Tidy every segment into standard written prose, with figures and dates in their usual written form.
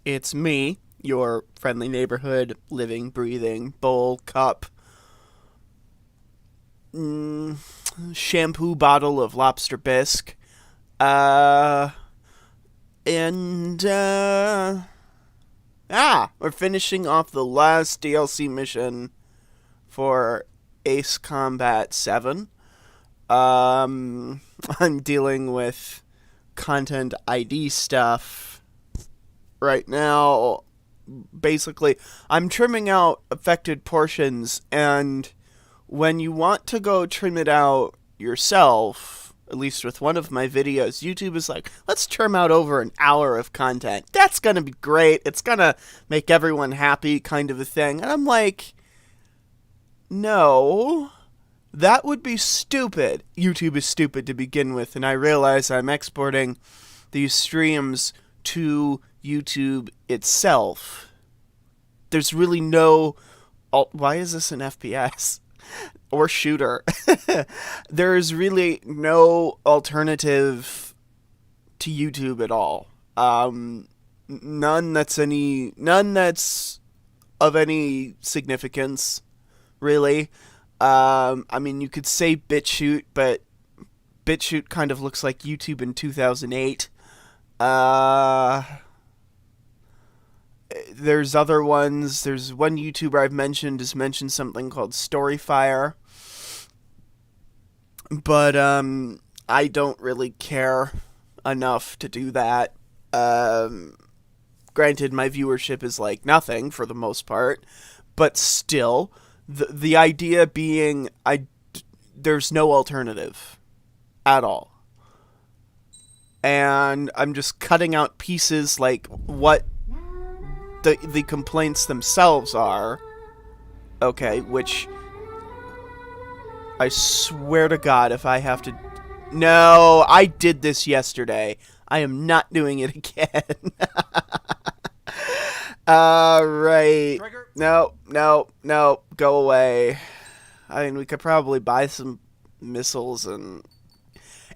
It's me, your friendly neighborhood, living, breathing, bowl, cup, mm, shampoo bottle of lobster bisque. Uh, and, we're finishing off the last DLC mission for Ace Combat 7. I'm dealing with content ID stuff right now. Basically, I'm trimming out affected portions, and when you want to go trim it out yourself, at least with one of my videos, YouTube is like, let's trim out over an hour of content. That's gonna be great. It's gonna make everyone happy, kind of a thing. And I'm like, no, that would be stupid. YouTube is stupid to begin with, and I realize I'm exporting these streams to YouTube itself. There's really no... Why is this an FPS? Or shooter? There's really no alternative to YouTube at all. None that's of any significance, really. I mean, you could say BitChute, but BitChute kind of looks like YouTube in 2008. There's other ones. There's one YouTuber I've mentioned has mentioned something called Storyfire. But, I don't really care enough to do that. Granted, my viewership is like nothing for the most part. But still, the idea being there's no alternative at all. And I'm just cutting out pieces like what the complaints themselves are. Okay, which I swear to God, if I have to... No, I did this yesterday. I am not doing it again. Right. No. Go away. I mean, we could probably buy some missiles and...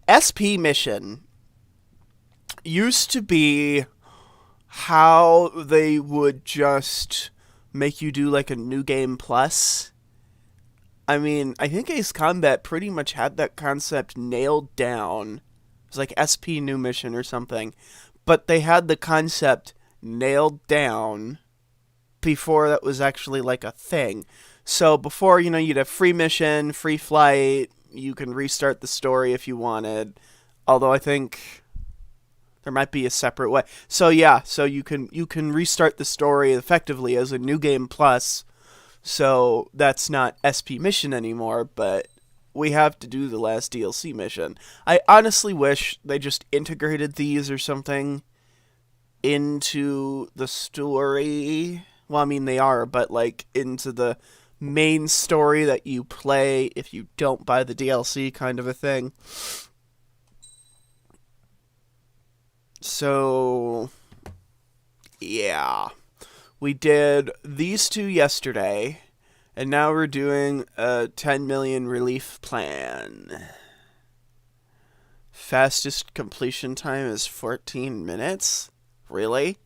SP mission used to be how they would just make you do like a new game plus. I mean, I think Ace Combat pretty much had that concept nailed down. It was like SP new mission or something. But they had the concept nailed down before that was actually like a thing. So before, you'd have free mission, free flight, you can restart the story if you wanted. Although I think there might be a separate way. So yeah, so you can restart the story effectively as a new game plus. So that's not SP mission anymore, but we have to do the last DLC mission. I honestly wish they just integrated these or something into the story. Well, I mean, they are, but like into the main story that you play if you don't buy the DLC, kind of a thing. So, yeah. We did these two yesterday, and now we're doing a 10 million relief plan. Fastest completion time is 14 minutes? Really?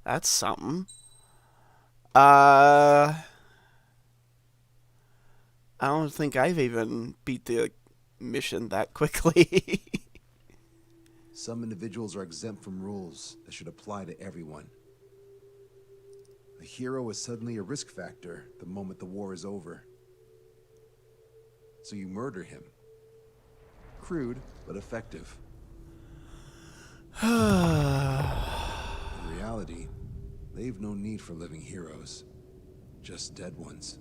That's something. I don't think I've even beat the mission that quickly. Some individuals are exempt from rules that should apply to everyone. A hero is suddenly a risk factor the moment the war is over. So you murder him. Crude, but effective. In reality, they've no need for living heroes. Just dead ones.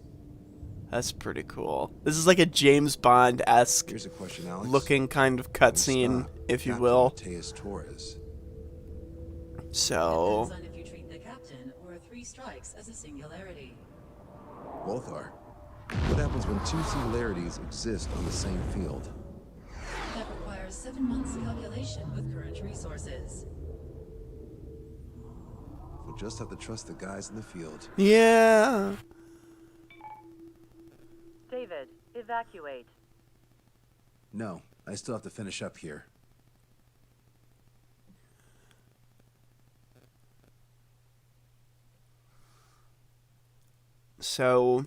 That's pretty cool. This is like a James Bond-esque Here's a question, Alex. looking kind of cutscene, if you will. Mateus Torres. So... Depends on if you treat the captain or 3 strikes as a singularity. Both are. What happens when 2 singularities exist on the same field? That requires 7 months calculation with current resources. We'll just have to trust the guys in the field. Yeah. David, evacuate. No, I still have to finish up here. So,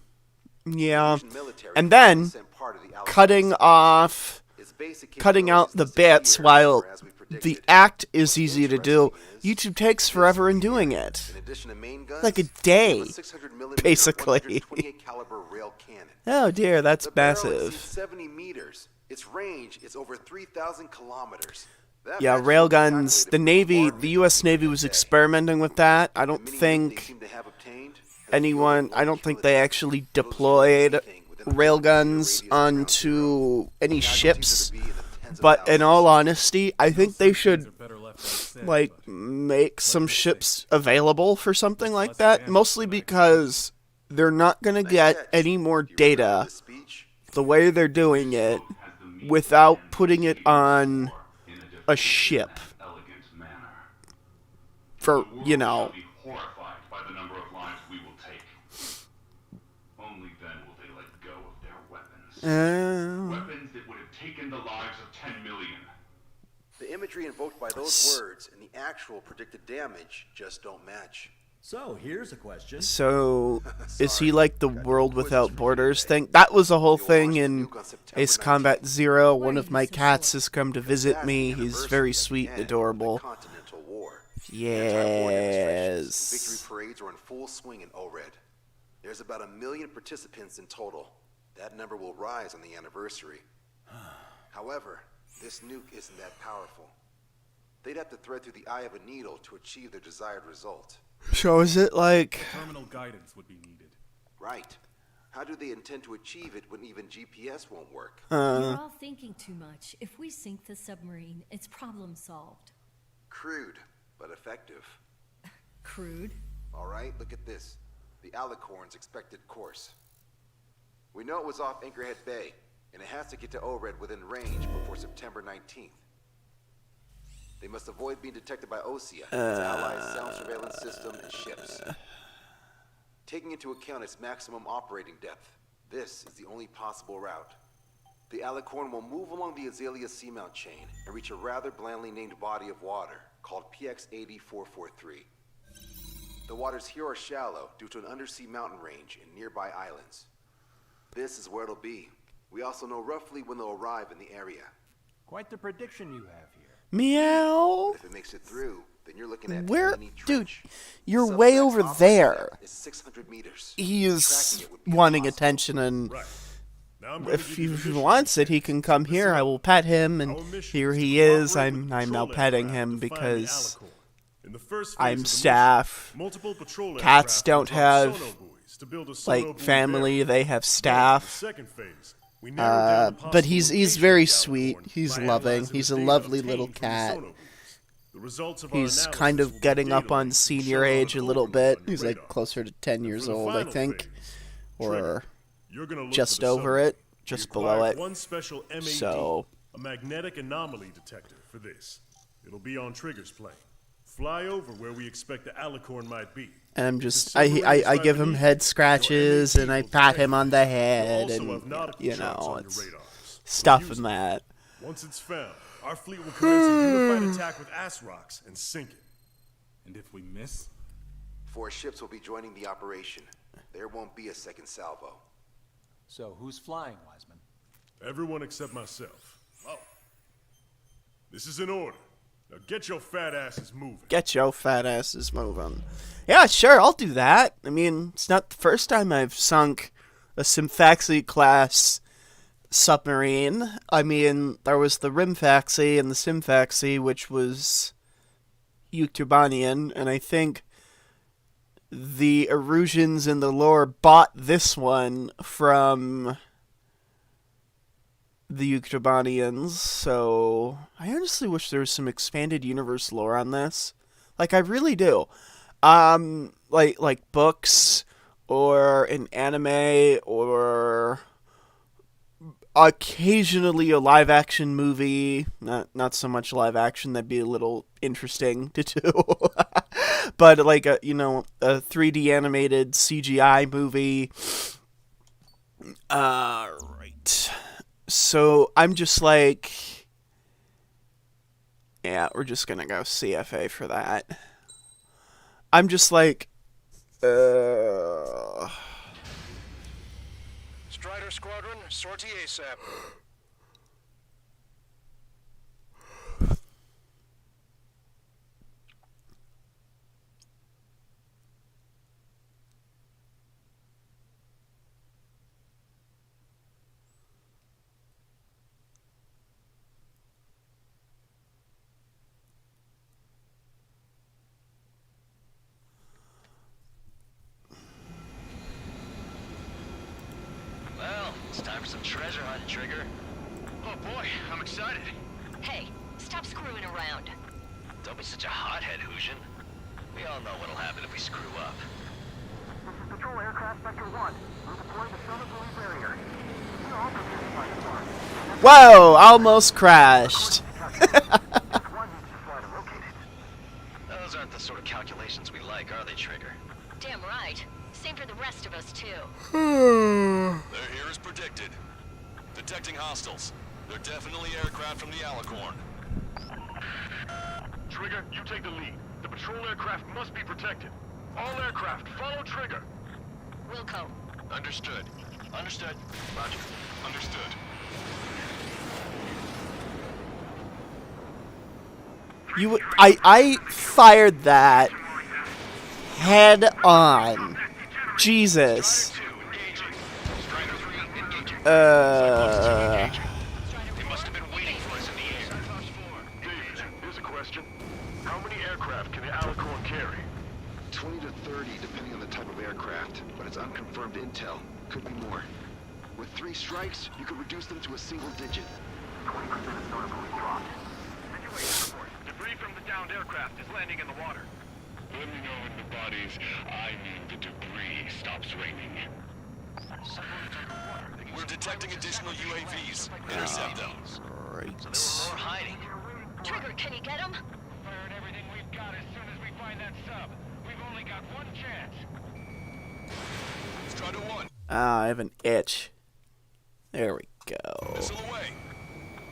yeah. Asian military And then, sent part of the Alicorn cutting space. off, Its basic cutting out the capabilities bits disappear, while or as we the predicted. act is easy to do. Interesting is, YouTube takes this forever in right doing here, it. in addition to main guns, Like a we have day, 600 millimeter basically. 128 caliber rail cannon. Oh dear, that's The barrel exceeds massive. 70 meters. Its range is over 3,000 kilometers. That Yeah, matches what we railguns. calculated The for Navy, bombardment the U.S. Navy was today. experimenting with that. I The don't mini-unit they think seem to have obtained has anyone, fuel I don't think they cumulative. actually It'll shoot deployed anything within a 50-meter railguns radius around onto zero. any Casualties ships. are to be in the tens of But in thousands. all honesty, I think they should, Better left unsaid, like, but make some ships available for something like less that. damage Mostly than I because they're not going to Nice get catch. any more Do you remember data this speech? the way they're doing it without putting it on a ship for, you know, Be horrified by the number of lives we will take. Only then will they let go of their weapons. Weapons that would have taken the lives of 10 million. The imagery invoked by those words and the actual predicted damage just don't match. So here's a question. So, is he Sorry, like the got no World quizzes Without for you Borders today. thing? That was a whole You'll thing watch the in nuke on September Ace 19th. Combat Zero. One of Why my is this so cats short? has come to Because visit that's me. the He's anniversary very of the sweet and end of the adorable. Continental War. Anti-war demonstrations and victory Yes. parades are in full swing in ORED. There's about 1 million participants in total. That number will rise on the anniversary. However, this nuke isn't that powerful. They'd have to thread through the eye of a needle to achieve their desired result. So is it like... terminal guidance would be needed. Right. How do they intend to achieve it when even GPS won't work? You're all thinking too much. If we sink the submarine, it's problem solved. Crude, but effective. Crude. All right, look at this. The Alicorn's expected course. We know it was off Anchorhead Bay, and it has to get to ORED within range before September 19th. They must avoid being detected by OSEA, its allies' sound surveillance system, and ships. Taking into account its maximum operating depth, this is the only possible route. The Alicorn will move along the Azalea Seamount chain and reach a rather blandly named body of water called PX-8443. The waters here are shallow due to an undersea mountain range and nearby islands. This is where it'll be. We also know roughly when they'll arrive in the area. Quite the prediction you have here. Meow? If it makes it through, then you're looking at Where... a mini Dude, trench. you're Submax way over operating there. depth is 600 meters. He is Tracking it would be wanting impossible. attention, and Right. Now I'm going to if give he you the mission. wants it, he can come here. I will pet him, and Our mission here is to he is. cooperate with I'm now patrol petting aircraft him to find the because Alicorn. In the first phase I'm of the mission, staff. multiple patrol Cats aircraft don't will drop have, sono buoys to build a like, sono buoy family. barrier. They have Then, in the staff. second phase, we narrow down the But possible he's location very of the sweet. Alicorn He's by loving. analyzing He's the a data lovely obtained little from the cat. sono buoys. The results of our He's analysis kind will of be getting up data on links senior shown on age the a little coordinates bit. on your He's like radar. closer to 10 And years for the old, I final think. phase, Or Trigger, you're gonna look just for the over submarine. it, just We below acquired it. One special MAD, So- a magnetic anomaly detector for this. It'll be on Trigger's plane. Fly over where we expect the Alicorn might be. And I'm If just, the I submarine is right give him beneath head you, scratches, your and I MAD will pat detect him on it. the You'll head, also and, have nautical you charts know, on your it's radars. stuff Use and them. that. Once it's found, our fleet will commence a unified attack with ass rocks and sink it. And if we miss? 4 ships will be joining the operation. There won't be a second salvo. So who's flying, Wiseman? Everyone except myself. Oh. This is in order. Now get your fat asses moving. Get your fat asses moving. Yeah, sure, I'll do that. I mean, it's not the first time I've sunk a Symphaxi class submarine. I mean, there was the Rimfaxi and the Symphaxi, which was Euctubanian, and I think the Erusians in the lore bought this one from the Euctubanians, so I honestly wish there was some expanded universe lore on this. Like, I really do. Like books, or an anime, or occasionally a live action movie. Not so much live action, that'd be a little interesting to do. But like a 3D animated CGI movie. Right. So I'm just like, yeah, we're just gonna go CFA for that. I'm just like, Strider Squadron, sortie ASAP. Well, it's time for some treasure hunt, Trigger. Oh boy, I'm excited. Hey, stop screwing around. Don't be such a hothead, Hujin. We all know what'll happen if we screw up. This is Patrol Aircraft Sector 1. We're deploying the Southern Blue Barrier. We're all protected by the park. Whoa! Almost crashed. One needs to fly to locate it. Those aren't the sort of calculations we like, are they, Trigger? Damn right. Same for the rest of us, too. They're here as predicted. Detecting hostiles. They're definitely aircraft from the Alicorn. Trigger, you take the lead. The patrol aircraft must be protected. All aircraft, follow Trigger. Wilco. Understood. Understood. Roger. Understood. I fired that head on. Jesus. They must have been waiting for us in the air. David, here's a question. How many aircraft can the Alicorn carry? 20 to 30, depending on the type of aircraft, but it's unconfirmed intel. Could be more. With 3 strikes, you could reduce them to a single digit. 20% of sonar buoys dropped. Situation report. Debris from the downed aircraft is landing in the water. Let me know when the bodies, I mean the debris, stops raining. We're detecting additional UAVs. Intercept them. Right. More hiding. Trigger, can you get him? Firing everything we've got as soon as we find that sub. We've only got one chance. Strider 1. Ah, I have an itch. There we go. Missile away.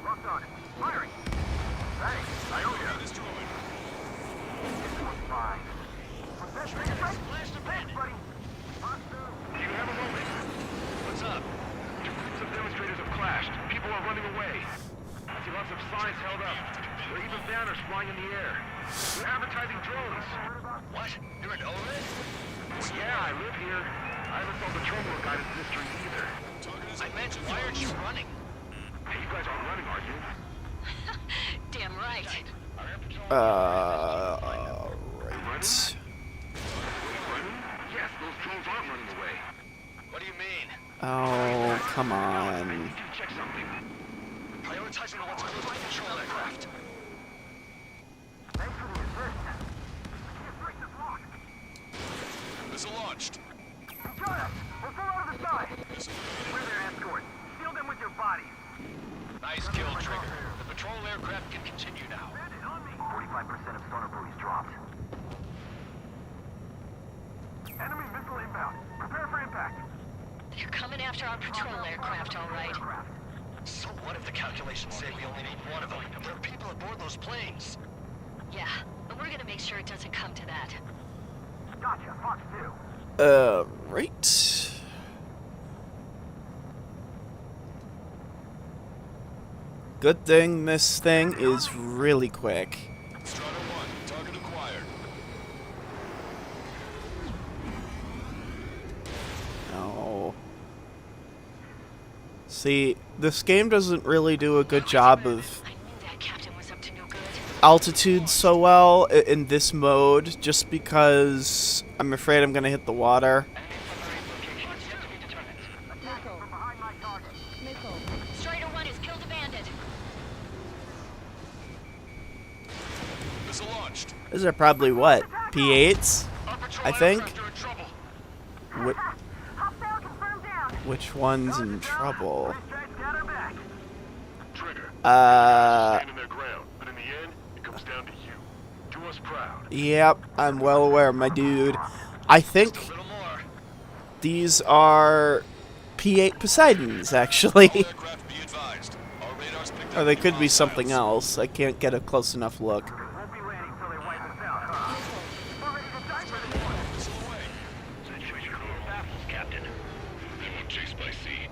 Locked on. Firing. Thanks. I owe ya. Destroyed. This one's fine. Blast the bench, buddy. Do you have a moment? What's up? Two groups of demonstrators have clashed. People are running away. I see lots of signs held up. There are even banners flying in the air. They're advertising drones. What? You're an Ovid? Well, yeah, I live here. I haven't saw the patrol guide in this street either. I meant, why aren't you running? Hey, you guys aren't running, are you? Damn right. Right. Running? Yes, those drones aren't running away. What do you mean? Oh, come I on. need you to check something. Prioritizing the ones close by patrol aircraft. Thanks for the assist. Can't break this lock. Missile launched. Got us! We're full out of the side! We're their escort. Seal them with your bodies. Nice kill, Trigger. The patrol aircraft can continue now. 45% of sonar buoys dropped. Enemy missile inbound. Prepare for impact. They're coming after our patrol aircraft, all right. So what if the calculations say we only need one of them? There are people aboard those planes. Yeah, but we're gonna make sure it doesn't come to that. Gotcha. Fox 2. Right. Good thing this thing is really quick. Strider 1. Target acquired. No. See, this game doesn't really do a good job of I knew that captain was up to no good. altitude so well in this mode, just because I'm afraid I'm gonna hit the water. Strider 1 has killed a bandit. Missile launched. These are probably what? P8s? I think? Which one's in trouble? Trigger. Uh, Stand in their ground, but in the end, it comes down to you. Do us proud. Yep, I'm well aware, my dude. I think these are P8 Poseidons, actually. Aircraft be advised. Our radars picked Or up they new could be something hostiles. else. I can't get a close enough look. Won't be landing till they wipe us out, huh? We're ready to die for this one. Missile away. Situation clear. Baffles, Captain. They won't chase by sea.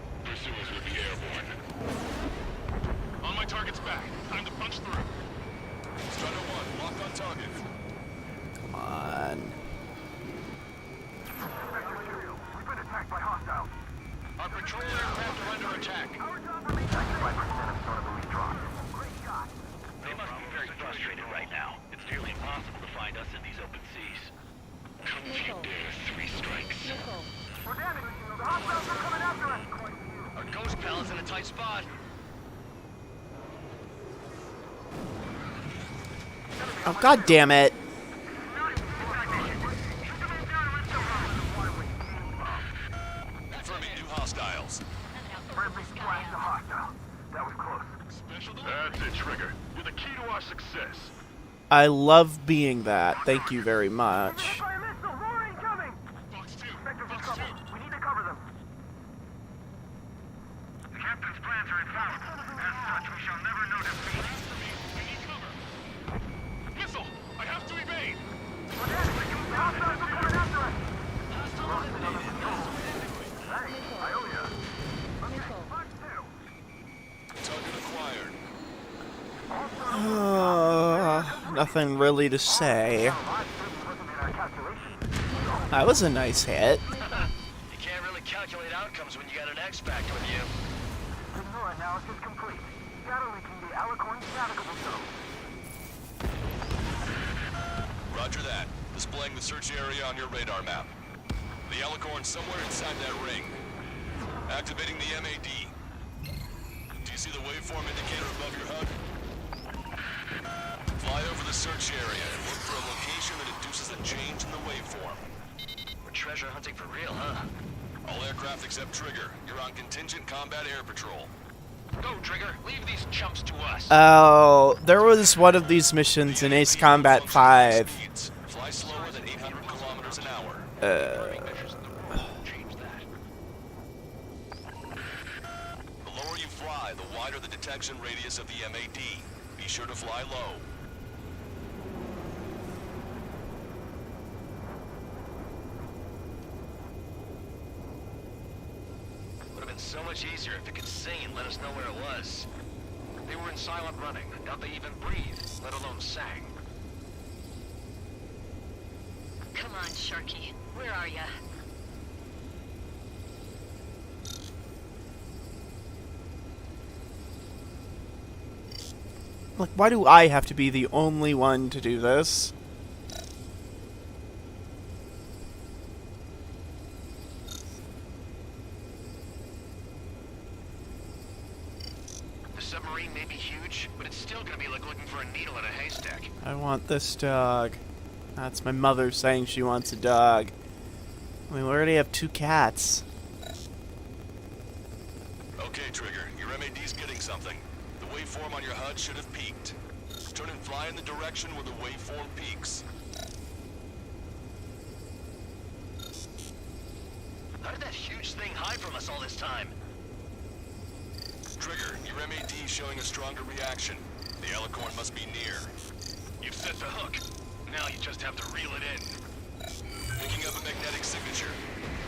us in these open seas. Come if you dare, 3 strikes. We're damaged. The hostiles are coming after us. Our ghost pal is in a tight spot. Oh, god damn it. Confirming new hostiles. Friendly splashed a hostile. That was close. That's it, Trigger. You're the key to our success. I love being that. Thank you very much. Hit by a missile. More incoming. Vectors are coupled. We need to cover them. The captain's plans are infallible. As such, we shall never know defeat. Missile! I have to evade! We're damaged. The hostiles are coming after us. Hey, I owe ya. Target acquired. Nothing really to say. That was a nice hit. You can't really calculate outcomes when you got an X-Factor with you. Signal analysis complete. Data leaking the Alicorn's navigable zone. Roger that. Displaying the search area on your radar map. The Alicorn's somewhere inside that ring. Activating the MAD. Do you see the waveform indicator above your HUD? Fly over the search area and look for a location that induces a change in the waveform. We're treasure hunting for real, huh? All aircraft except Trigger. You're on contingent combat air patrol. Go, Trigger. Leave these chumps to us. Oh, there was one of these missions in Ace Combat 5. Speeds. Fly slower than 800 kilometers an hour. Change that. The lower you fly, the wider the detection radius of the MAD. Be sure to fly low. Would have been so much easier if it could sing and let us know where it was. They were in silent running. Doubt they even breathed, let alone sang. Come on, Sharky. Where are ya? Like, why do I have to be the only one to do this? The submarine may be huge, but it's still gonna be like looking for a needle in a haystack. I want this dog. That's my mother saying she wants a dog. I mean, we already have 2 cats. Okay, Trigger. Your MAD's getting something. The waveform on your HUD should have peaked. Turn and fly in the direction where the waveform peaks. How did that huge thing hide from us all this time? Trigger, your MAD's showing a stronger reaction. The Alicorn must be near. You've set the hook. Now you just have to reel it in. Picking up a magnetic signature.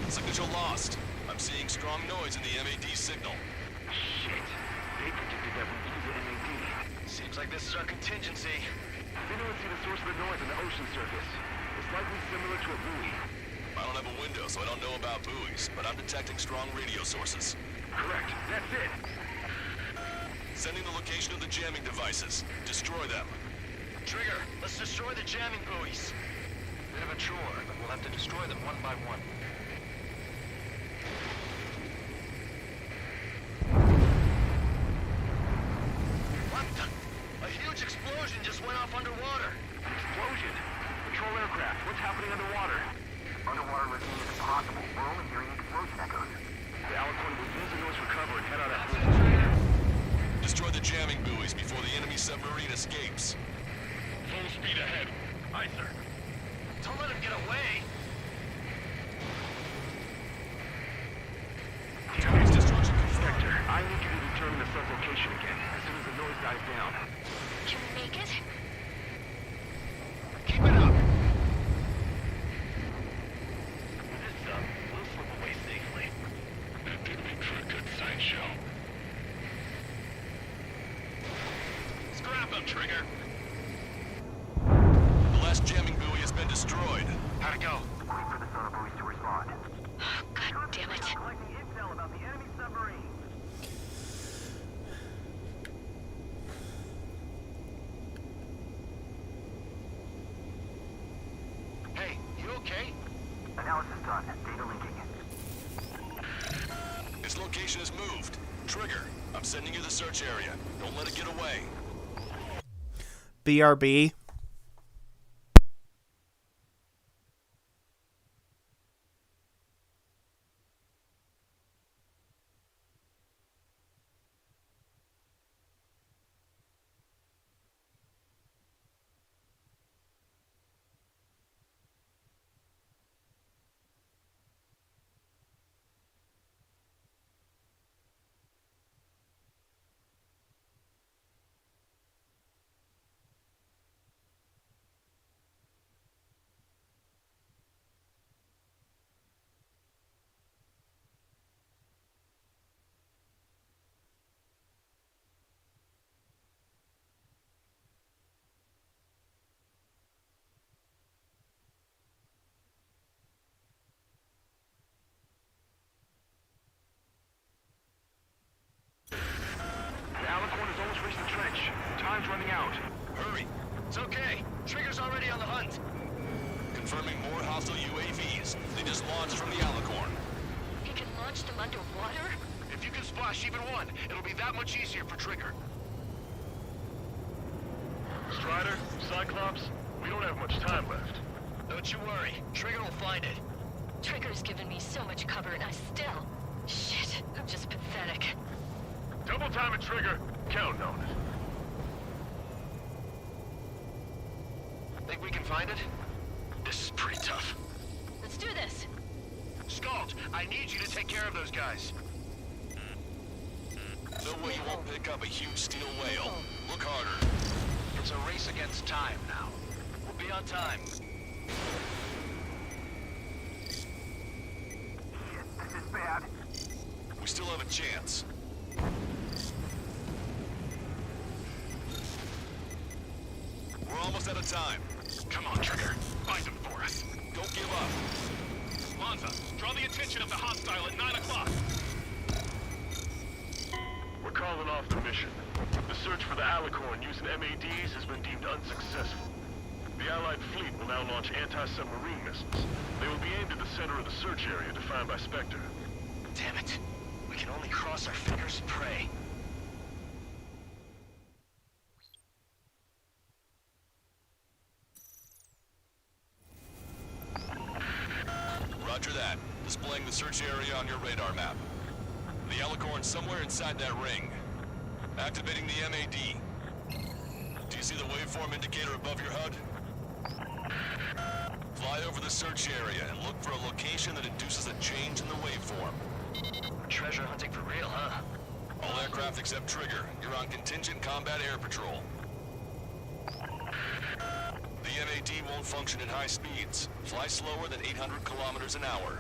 Signature lost. I'm seeing strong noise in the MAD signal. Shit. They predicted that we'd use the MAD. Seems like this is our contingency. They don't see the source of the noise on the ocean surface. It's likely similar to a buoy. I don't have a window, so I don't know about buoys, but I'm detecting strong radio sources. Correct. That's it. Sending the location of the jamming devices. Destroy them. Trigger, let's destroy the jamming buoys. Bit of a chore, but we'll have to destroy them one by one. What the? A huge explosion just went off underwater. Explosion. Patrol aircraft. What's happening underwater? Underwater listening is impossible. We're only hearing explosion echoes. The Alicorn will use the noise for cover and head out at Destroy the jamming buoys before the enemy submarine escapes. Full speed ahead. Aye, sir. Don't let him get away. Damage destruction confirmed. Sector, I need you to determine the sub's location again as soon as the noise dies down. Can we make it? Keep it up. With this sub, we'll slip away safely. That did make for a good sideshow. Scrap him, Trigger. The last jamming Trigger, I'm sending you the search area. Don't let it get away. BRB. The Alicorn has almost reached the trench. Time's running out. Hurry. It's okay. Trigger's already on the hunt. Confirming more hostile UAVs. They just launched from the Alicorn. You can launch them underwater? If you can splash even one, it'll be that much easier for Trigger. Strider, Cyclops, we don't have much time left. Don't you worry. Trigger will find it. Trigger's given me so much cover and I still... Shit, I'm just pathetic. Double time it, Trigger. Counting on it. Think we can find it? This is pretty tough. Let's do this. Scald, I need you to take care of those guys. No way you won't pick up a huge steel whale. Look harder. It's a race against time now. We'll be on time. This is bad. We still have a chance. We're almost out of time. Come on, Trigger. Find them for us. Don't give up. Lanza, draw the attention of the hostile at 9 o'clock. We're calling off the mission. The search for the Alicorn using MADs has been deemed unsuccessful. The Allied fleet will now launch anti-submarine missiles. They will be aimed at the center of the search area defined by Spectre. Damn it. We can only cross our fingers and pray. Roger that. Displaying the search area on your radar map. The Alicorn's somewhere inside that ring. Activating the MAD. Do you see the waveform indicator above your HUD? Fly over the search area and look for a location that induces a change in the waveform. Treasure hunting for real, huh? All aircraft except Trigger, you're on contingent combat air patrol. The MAD won't function at high speeds. Fly slower than 800 kilometers an hour.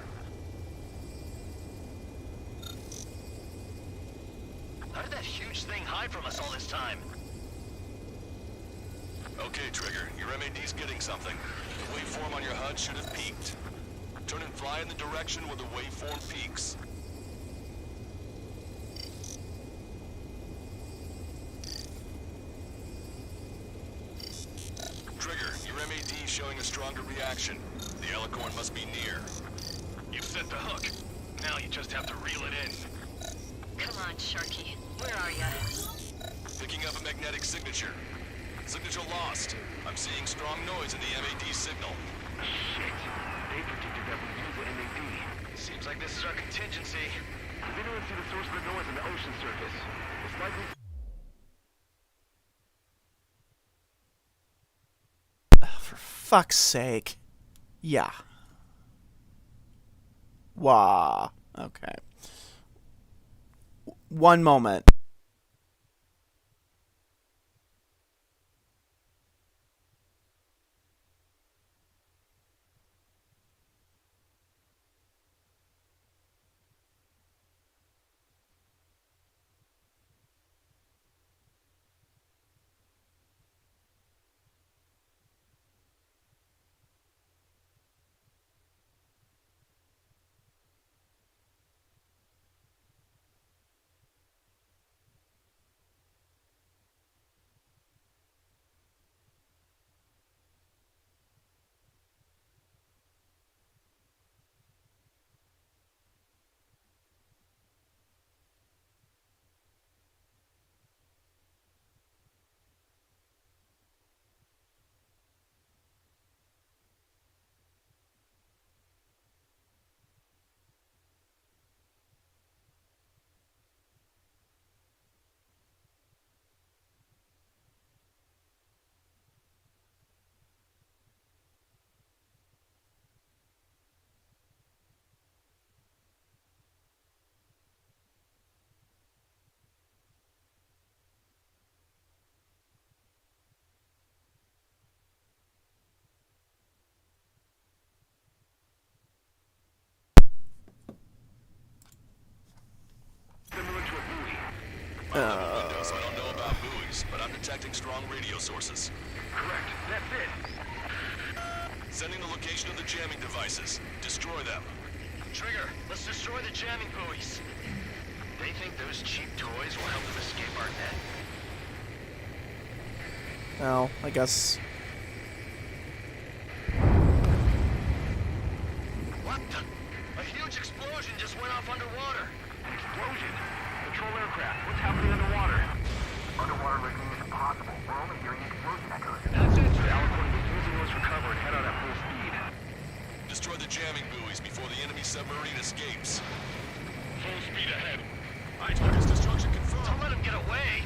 How did that huge thing hide from us all this time? Okay, Trigger, your MAD's getting something. The waveform on your HUD should have peaked. Turn and fly in the direction where the waveform peaks. Trigger, your MAD's showing a stronger reaction. The Alicorn must be near. You've set the hook. Now you just have to reel it in. Come on, Sharky. Where are ya? Picking up a magnetic signature. Signature lost. I'm seeing strong noise in the MAD signal. Shit. They predicted that we'd use the MAD. Seems like this is our contingency. Did anyone see the source of the noise on the ocean surface? It's likely... For fuck's sake. Yeah. Wah. Okay. One moment. My window, so I don't know about buoys, but I'm detecting strong radio sources. Correct. That's it. Sending the location of the jamming devices. Destroy them. Trigger, let's destroy the jamming buoys. They think those cheap toys will help them escape our net. Well, I guess. What the? A huge explosion just went off underwater. An explosion? Patrol aircraft. What's happening underwater? Underwater rigging is impossible. We're only hearing explosion echoes. That's it. The Alicorn was using those for cover and head out at full speed. Destroy the jamming buoys before the enemy submarine escapes. Full speed ahead. Target's destruction confirmed. Don't let him get away.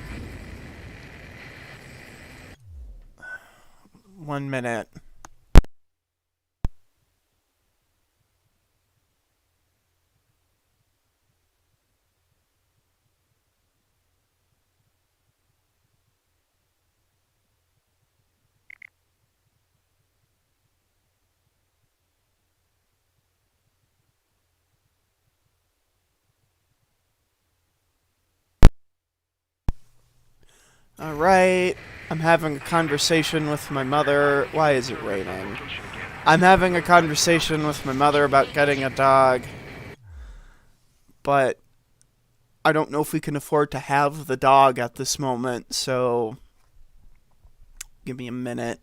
1 minute. Alright, I'm having a conversation with my mother. Why is it raining? I'm having a conversation with my mother about getting a dog. But I don't know if we can afford to have the dog at this moment, so give me a minute.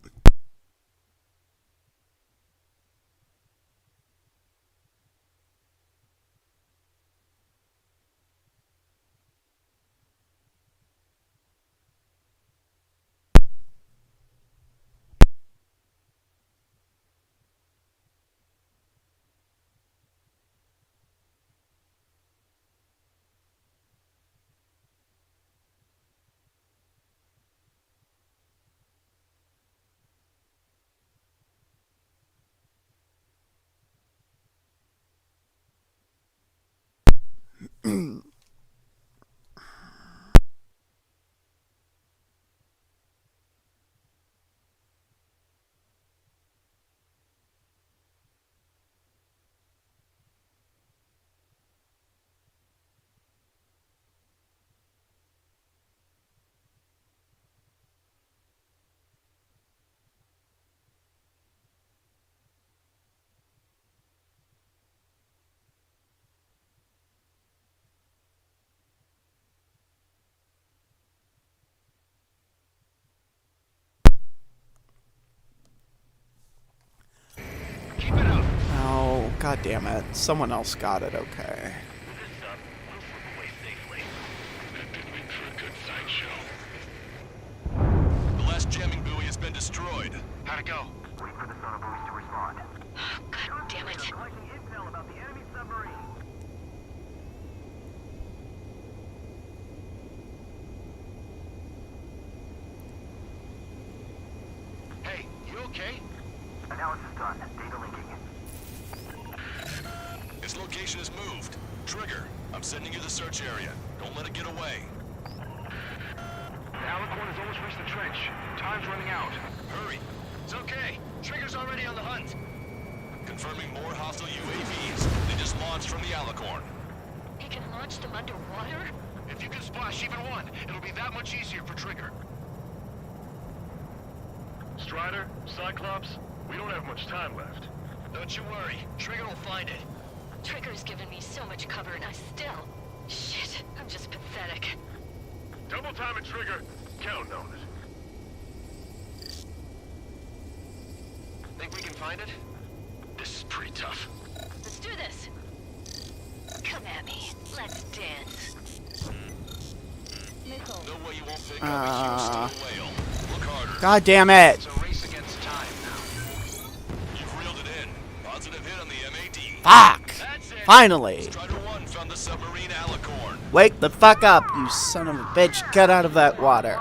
Oh, god damn it. Someone else got it, okay. The last jamming buoy has been destroyed. How'd it go? Wait for the sonar buoys to respond. God damn it. Collecting intel about the enemy submarine. Hey, you okay? Analysis done. Data linking. Its location is moved. Trigger, I'm sending you the search area. Don't let it get away. The Alicorn has almost reached the trench. Time's running out. Hurry. It's okay. Trigger's already on the hunt. Confirming more hostile UAVs. They just launched from the Alicorn. He can launch them underwater? If you can splash even one, it'll be that much easier for Trigger. Strider, Cyclops, we don't have much time left. Don't you worry. Trigger will find it. Trigger's given me so much cover and I still... Shit, I'm just pathetic. Double time it, Trigger. Count on it. Think we can find it? This is pretty tough. Let's do this. Come at me. Let's dance. No way you won't pick up a huge steel whale. Look harder. God damn it! It's a race against time now. You've reeled it in. Positive hit on the MAD. Fuck! That's it. Finally! Strider 1 found the submarine Alicorn. Wake the fuck up, you son of a bitch. Get out of that water.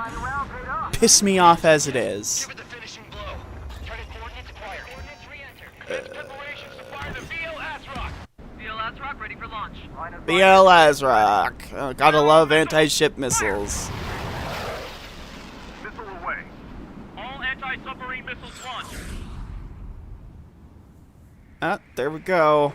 Piss me off as it is. Give it the finishing blow. Target coordinates acquired. Coordinates re-entered. Preparations to fire the VL Azrock. VL Azrock ready for launch. BL Azrock. Gotta love anti-ship missiles. Missile away. All anti-submarine missiles launched. Ah, there we go.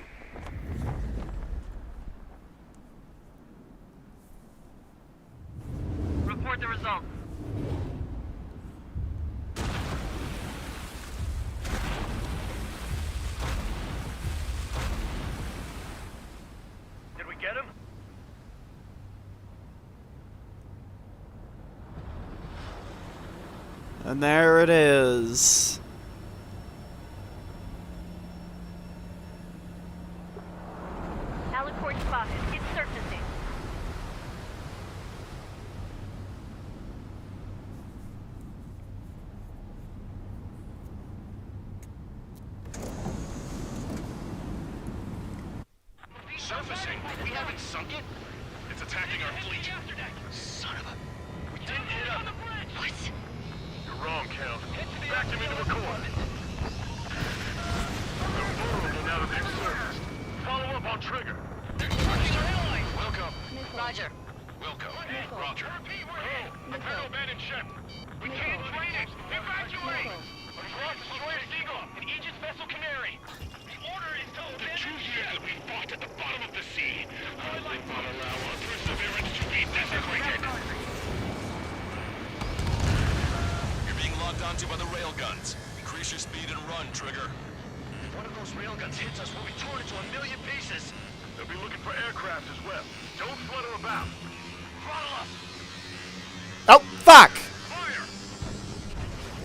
And there it is. Alicorn spotted. It's surfacing. Surfacing? We haven't sunk it? It's attacking our fleet. Son of a... We didn't hit up. What? You're wrong, Count. Back him into the core. They're vulnerable now that they've surfaced. Follow up on Trigger. They're targeting our allies. Wilco. Roger. Wilco. Roger. Oh, I've had abandoned ship. We can't train it. Evacuate. Across destroyed Seagull and Aegis vessel Canary. The order is to abandon the 2 years that we fought at the bottom of the sea. I will not allow our perseverance to be desecrated. You're being locked onto by the railguns. Increase your speed and run, Trigger. If one of those railguns hits us, we'll be torn into a million pieces. They'll be looking for aircraft as well. Don't flutter about. Throttle us. Oh, fuck!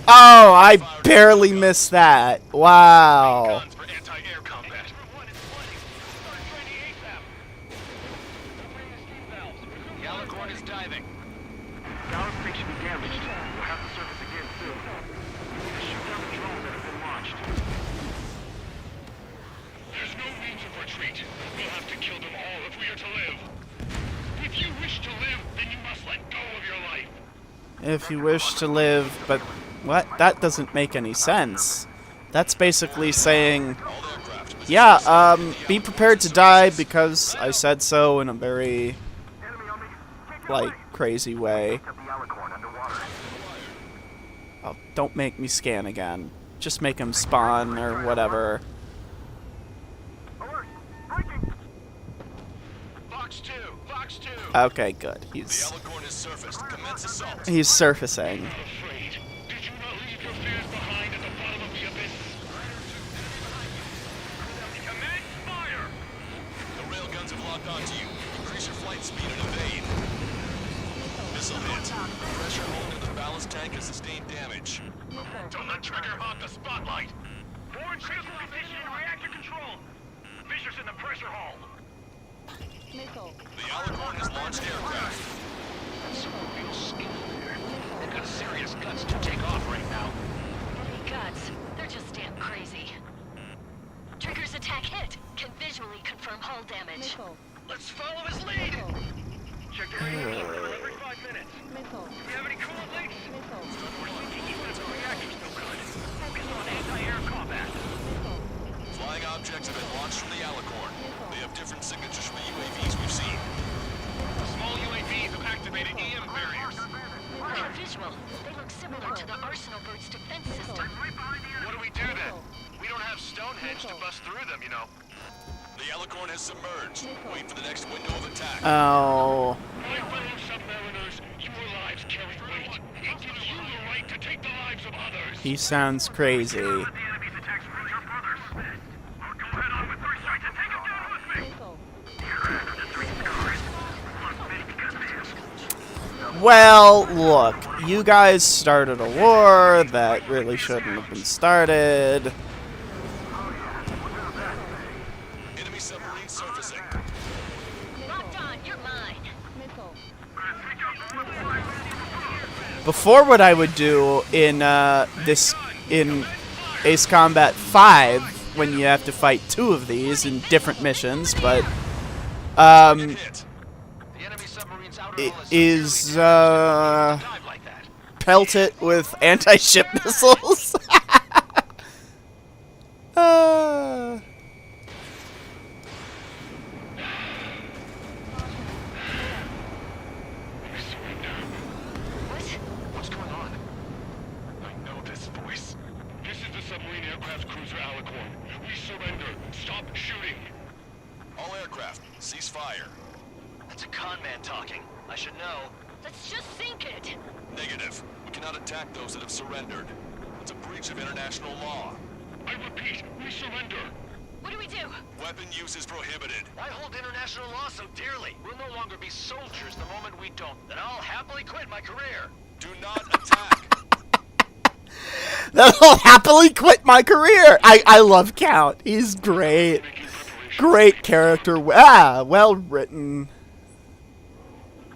Oh, I barely missed that. Wow. Guns for anti-air combat. The Alicorn is diving. Tower station damaged. We'll have to surface again soon. Shoot down the drones that have been launched. There's no means of retreat. We'll have to kill them all if we are to live. If you wish to live, then you must let go of your life. If you wish to live, but what? That doesn't make any sense. That's basically saying, yeah, be prepared to die because I said so in a very, like, crazy way. Oh, don't make me scan again. Just make him spawn or whatever. Fox 2, Fox 2. Okay, good. The Alicorn is surfaced. Commence assault. He's surfacing. Afraid. Did you not leave your fears behind at the bottom of the abyss? Commence fire! The railguns have locked onto you. Increase your flight speed and evade. Missile hit. Pressure hold in the ballast tank has sustained damage. Don't let Trigger hog the spotlight. Forward critical position in reactor control. Fisher's in the pressure hull. The Alicorn has launched aircraft. Some real skill there. They've got serious guts to take off right now. Guts. They're just damn crazy. Trigger's attack hit. Can visually confirm hull damage. Let's follow his lead. Check the radio every 5 minutes. Do you have any coolant leaks? We're sinking even if the reactor's no good. Focus on anti-air combat. Flying objects have been launched from the Alicorn. They have different signatures from the UAVs we've seen. The small UAVs have activated EM barriers. They're visual. They look similar to the Arsenal Bird's defense system. What do we do then? We don't have Stonehenge to bust through them, you know. The Alicorn has submerged. Wait for the next window of attack. Oh. My fellow submariners, your lives carry weight. It gives you the right to take the lives of others. He sounds crazy. The enemy's attacks reach our brothers. I'll go head on with three strikes and take them down with me. Well, look, you guys started a war that really shouldn't have been started. Enemy submarine surfacing. Locked on. You're mine. Before, what I would do in in Ace Combat 5, when you have to fight 2 of these in different missions, but it is pelt it with anti-ship missiles. What's going on? I know this voice. This is the submarine aircraft cruiser Alicorn. We surrender. Stop shooting. All aircraft, cease fire. That's a con man talking. I should know. Let's just sink it. Negative. We cannot attack those that have surrendered. It's a breach of international law. I repeat, we surrender. What do we do? Weapon use is prohibited. Why hold international law so dearly? We'll no longer be soldiers the moment we don't. Then I'll happily quit my career. Do not attack. That'll happily quit my career. I love Count. He's great. Great character. Well written.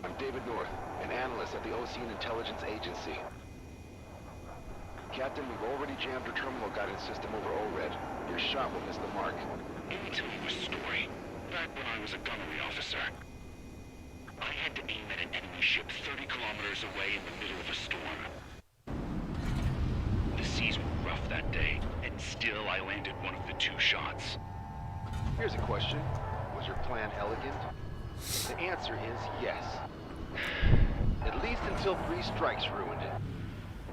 I'm David North, an analyst at the Ocean Intelligence Agency. Captain, we've already jammed your terminal guidance system over ORED. Your shot will miss the mark. Let me tell you a story. Back when I was a gunnery officer, I had to aim at an enemy ship 30 kilometers away in the middle of a storm. The seas were rough that day, and still I landed one of the 2 shots. Here's a question. Was your plan elegant? The answer is yes. At least until 3 strikes ruined it.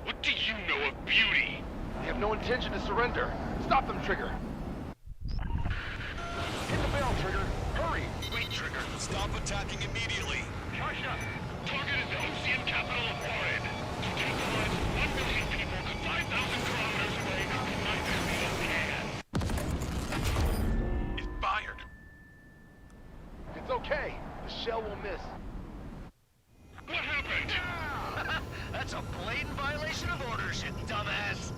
What do you know of beauty? They have no intention to surrender. Stop them, Trigger. Hit the bell, Trigger. Hurry. Wait, Trigger. Stop attacking immediately. Charge up. Target is the Ocean capital of ORED. To take the lives of 1 million people 5,000 kilometers away, neither of you can. It's fired. It's okay. The shell will miss. What happened? That's a blatant violation of orders, you dumbass.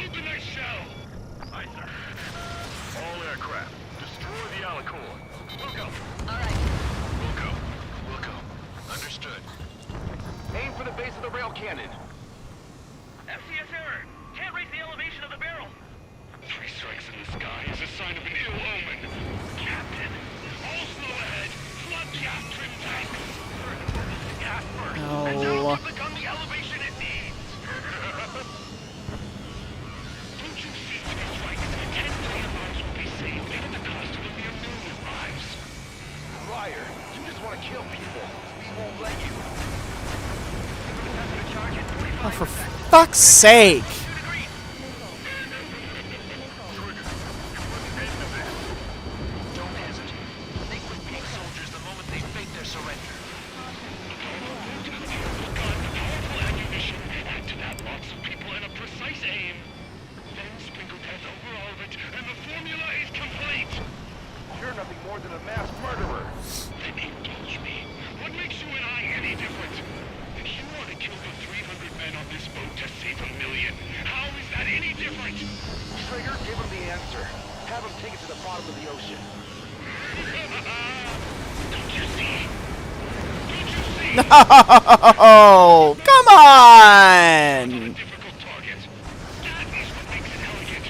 Open that shell. Aye, sir. All aircraft, destroy the Alicorn. Wilco. All right. Wilco. Understood. Aim for the base of the rail cannon. FCS error. Can't raise the elevation of the barrel. 3 strikes in the sky is a sign of an ill omen. Captain, all slow ahead. Flood gas trim tanks. Gas first. And now give the gun the elevation it needs. Don't you see 3 strikes? 10 million lives will be saved at the cost of a mere million lives. Liar. You just want to kill people. We won't let you. Oh, for fuck's sake. Don't hesitate. They quit being soldiers the moment they fake their surrender. Powerful ammunition, add to that lots of people and a precise aim. Then sprinkle death over all of it, and the formula is complete. You're nothing more than a mass murderer. Then engage me. What makes you and I any different? If you want to kill the 300 men on this boat to save 1 million, how is that any different? Trigger, give him the answer. Have him take it to the bottom of the ocean. Don't you see? Don't you see? No! Come on! Difficult target. That is what makes it elegant.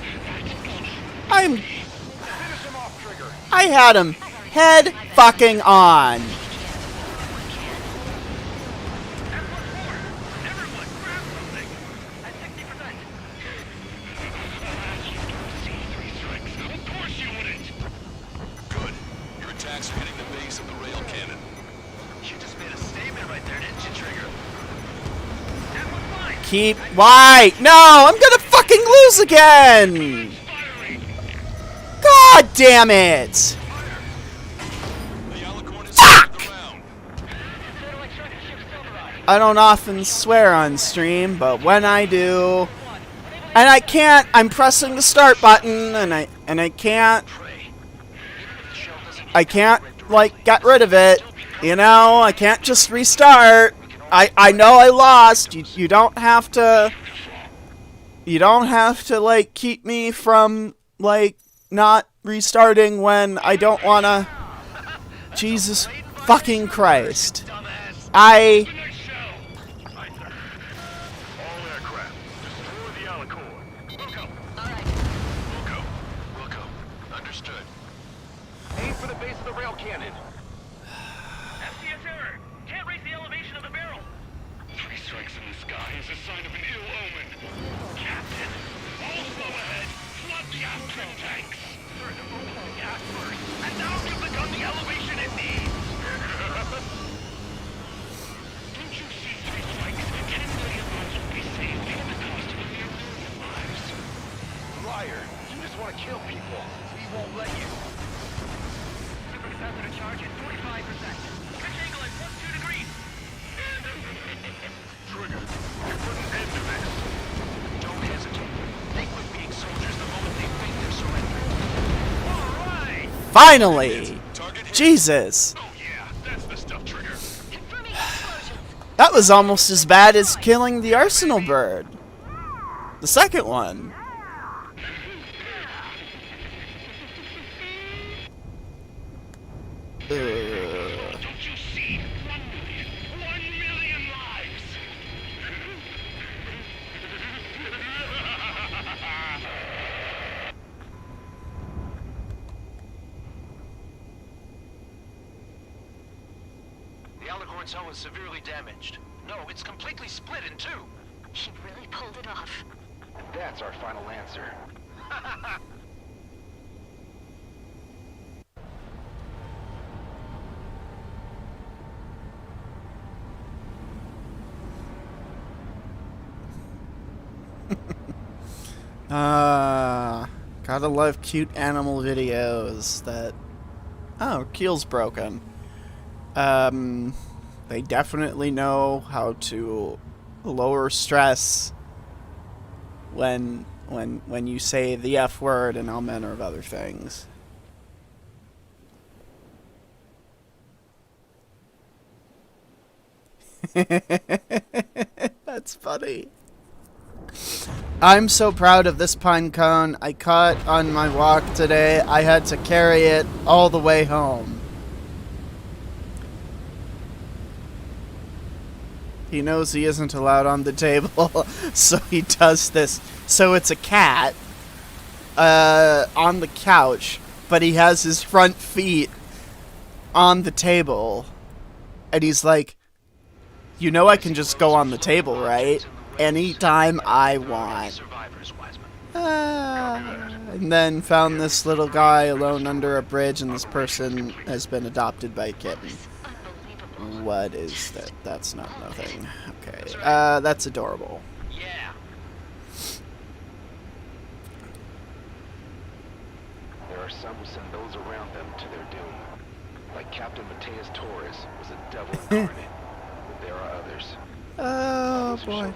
Finish him off, Trigger. I had him head fucking on. Everyone, grab something. At 60%. See 3 strikes. Of course you wouldn't. Good. Your attacks are hitting the base of the rail cannon. You just made a statement right there, didn't you, Trigger? That was mine. Keep. Why? No! I'm gonna fucking lose again! God damn it! The Alicorn is out the round. I don't often swear on stream, but when I do, and I can't, I'm pressing the start button, and I can't, like, get rid of it, you know, I can't just restart. I know I lost. You don't have to, like, keep me from, like, not restarting when I don't wanna. Jesus fucking Christ. All aircraft, destroy the Alicorn. Wilco. Understood. Aim for the base of the rail cannon. FCS error. Can't raise the elevation of the barrel. 3 strikes in the sky is a sign of an ill omen. Captain, all slow ahead. Flood gas trim tanks. Gas first. And now give the gun the elevation it needs. Don't you see 3 strikes? 10 million lives will be saved at the cost of a mere million lives. Liar. You just want to kill people. We won't let you. Supercapacitor charge at 45%. Pitch angle at 12 degrees. Trigger, you put an end to this. Don't hesitate. They quit being soldiers the moment they fake their surrender. All right. Finally! Jesus! Oh yeah, that's the stuff, Trigger. That was almost as bad as killing the Arsenal bird. The second one. Don't you see? 1 million lives! The Alicorn's hull is severely damaged. No, it's completely split in two. He really pulled it off. And that's our final answer. Gotta love cute animal videos that... Oh, keel's broken. They definitely know how to lower stress when you say the F word and all manner of other things. That's funny. I'm so proud of this pine cone. I caught on my walk today. I had to carry it all the way home. He knows he isn't allowed on the table, so he does this. So it's a cat on the couch, but he has his front feet on the table. And he's like, you know I can just go on the table, right? Anytime I want. And then found this little guy alone under a bridge, and this person has been adopted by a kitten. What is that? That's not nothing. Okay. That's adorable. Yeah. There are some who send those around them to their doom. Like Captain Mateus Torres was a devil incarnate. But there are others. Oh boy.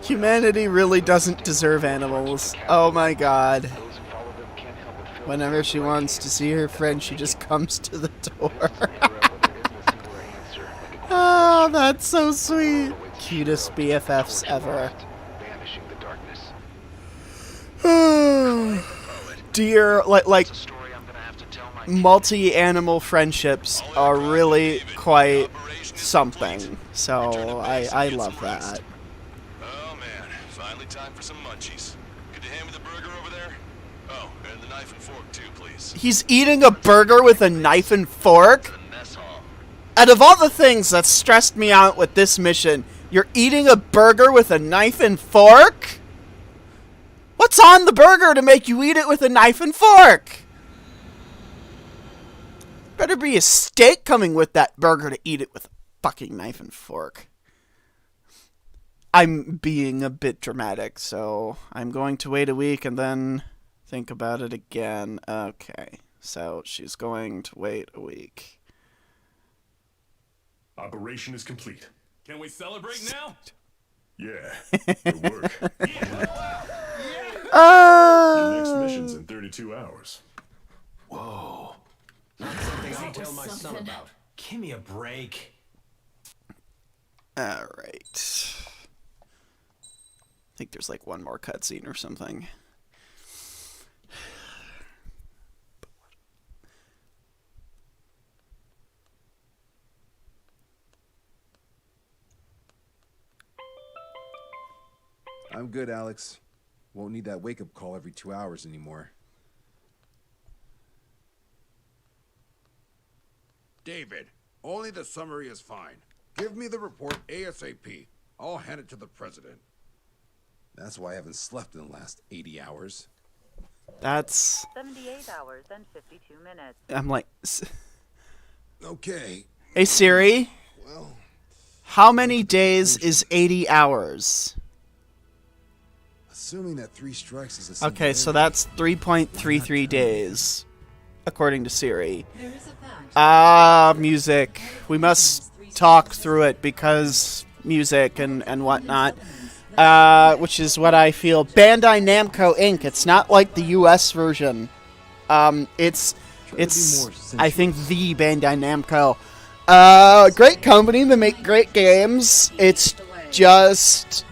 Humanity really doesn't deserve animals. Oh my god. Whenever she wants to see her friend, she just comes to the door. Oh, that's so sweet. Cutest BFFs ever. Dear, like multi-animal friendships are really quite something. So I love that. Oh man, finally time for some munchies. Could you hand me the burger over there? Oh, and the knife and fork too, please. He's eating a burger with a knife and fork? Out of all the things that stressed me out with this mission, you're eating a burger with a knife and fork? What's on the burger to make you eat it with a knife and fork? Better be a steak coming with that burger to eat it with a fucking knife and fork. I'm being a bit dramatic, so I'm going to wait a week and then think about it again. Okay, so she's going to wait a week. Operation is complete. Can we celebrate now? Yeah, good work. Your next mission's in 32 hours. Whoa. Not something I tell my son about. Give me a break. Alright. I think there's like one more cutscene or something. I'm good, Alex. Won't need that wake-up call every 2 hours anymore. David, only the summary is fine. Give me the report ASAP. I'll hand it to the president. That's why I haven't slept in the last 80 hours. That's... 78 hours and 52 minutes. I'm like... Okay. Hey Siri. Well... How many days is 80 hours? Assuming that 3 strikes is a single Okay, so that's 3.33 days, according to Siri. Music. We must talk through it because music and whatnot. Which is what I feel. Bandai Namco Inc. It's not like the US version. It's I think the Bandai Namco. Great company. They make great games. It's just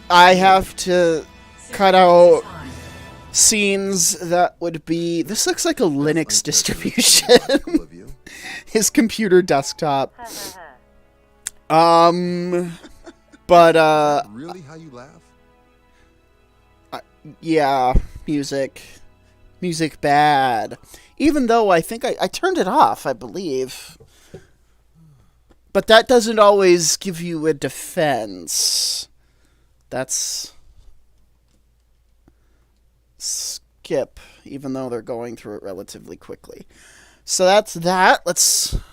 I have to cut out scenes that would be... This looks like a Linux distribution. His computer desktop. But, Really how you laugh? yeah, music bad. Even though I think I turned it off, I believe. But that doesn't always give you a defense. That's... skip, even though they're going through it relatively quickly. So that's that. Let's